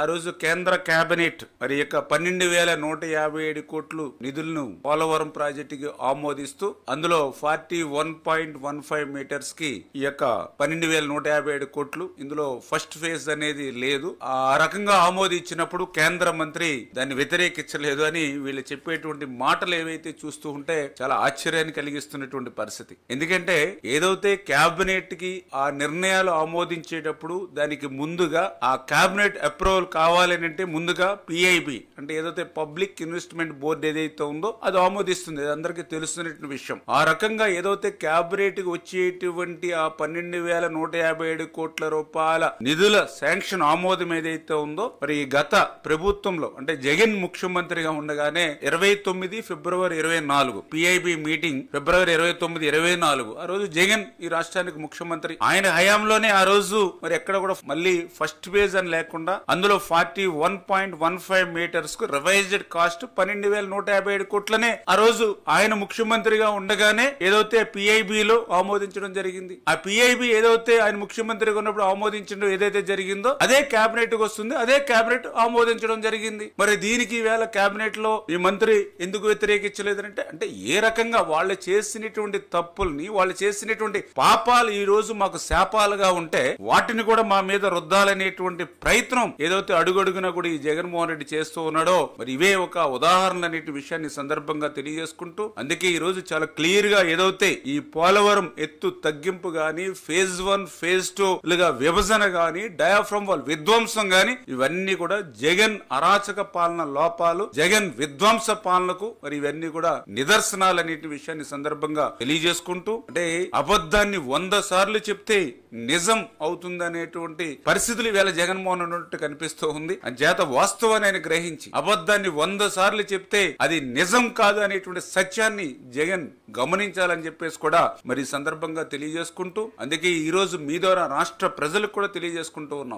ఆ రోజు కేంద్ర కేబినెట్ మరి యొక్క 12,157 కోట్లు నిధులను పోలవరం ప్రాజెక్టుకి ఆమోదిస్తూ అందులో 41.15 మీటర్స్ కి ఈ యొక్క 12,157 కోట్లు ఇందులో ఫస్ట్ ఫేజ్ అనేది లేదు. ఆ రకంగా ఆమోదించినప్పుడు కేంద్ర మంత్రి దాన్ని వ్యతిరేకించలేదు అని వీళ్ళు చెప్పేటువంటి మాటలు ఏవైతే చూస్తూ ఉంటే చాలా ఆశ్చర్యాన్ని కలిగిస్తున్నటువంటి పరిస్థితి. ఎందుకంటే ఏదైతే కేబినెట్ కి ఆ నిర్ణయాలు ఆమోదించేటప్పుడు దానికి ముందుగా ఆ కేబినెట్ అప్రూవల్ కావాలని అంటే ముందుగా పిఐబి అంటే ఏదైతే పబ్లిక్ ఇన్వెస్ట్మెంట్ బోర్డు ఏదైతే ఉందో అది ఆమోదిస్తుంది. అది అందరికీ తెలుస్తున్న విషయం. ఆ రకంగా ఏదైతే కేబినెట్ కి వచ్చేటువంటి ఆ 12,157 కోట్ల రూపాయల నిధుల శాంక్షన్ ఆమోదం ఏదైతే ఉందో మరి గత ప్రభుత్వంలో అంటే జగన్ ముఖ్యమంత్రిగా ఉండగానే 29 ఫిబ్రవరి 24 పిఐబి మీటింగ్ ఫిబ్రవరి 29, 24 ఆ రోజు జగన్ ఈ రాష్ట్రానికి ముఖ్యమంత్రి. ఆయన హయాంలోనే ఆ రోజు మరి ఎక్కడ కూడా మళ్ళీ ఫస్ట్ ఫేజ్ అని లేకుండా అందులో 41.15 మీటర్స్ కు రివైజ్డ్ కాస్ట్ 12,157 కోట్లనే ఆ రోజు ఆయన ముఖ్యమంత్రిగా ఉండగానే ఏదైతే పిఐబిలో ఆమోదించడం జరిగింది. ఆ పిఐబి ఏదైతే ఆయన ముఖ్యమంత్రిగా ఉన్నప్పుడు ఆమోదించడం ఏదైతే జరిగిందో అదే కేబినెట్ కు వస్తుంది. అదే కేబినెట్ ఆమోదించడం జరిగింది. మరి దీనికి ఈవేళ కేబినెట్ లో ఈ మంత్రి ఎందుకు వ్యతిరేకించలేదంటే అంటే ఏ రకంగా వాళ్ళు చేసినటువంటి తప్పుల్ని వాళ్ళు చేసినటువంటి పాపాలు ఈ రోజు మాకు శాపాలుగా ఉంటే వాటిని కూడా మా మీద రుద్దాలనేటువంటి ప్రయత్నం ఏదైతే అడుగడుగునా కూడా ఈ జగన్మోహన్ రెడ్డి చేస్తూ ఉన్నాడో మరి ఇవే ఒక ఉదాహరణ అనే విషయాన్ని సందర్భంగా తెలియజేసుకుంటూ అందుకే ఈ రోజు చాలా క్లియర్ గా ఏదైతే ఈ పోలవరం ఎత్తు తగ్గింపు గాని ఫేజ్ 1 ఫేజ్ 2 లుగా విభజన గాని డయాఫ్రమ్ వాల్ విధ్వంసం గాని ఇవన్నీ కూడా జగన్ అరాచక పాలన లోపాలు జగన్ విధ్వంస పాలనకు మరి ఇవన్నీ కూడా నిదర్శనాలు అనే విషయాన్ని సందర్భంగా తెలియజేసుకుంటూ అంటే అబద్ధాన్ని 100 సార్లు చెప్తే నిజం అవుతుందనేటువంటి పరిస్థితులు ఈవేళ జగన్మోహన్ ఉన్నట్టు కనిపిస్తూ ఉంది. అంచేత వాస్తవాన్ని ఆయన గ్రహించి అబద్ధాన్ని 100 సార్లు చెప్తే అది నిజం కాదు అనేటువంటి సత్యాన్ని జగన్ గమనించాలని చెప్పేసి కూడా మరి సందర్భంగా తెలియజేసుకుంటూ అందుకే ఈ రోజు మీ ద్వారా రాష్ట్ర ప్రజలకు కూడా తెలియజేసుకుంటూ ఉన్నాం.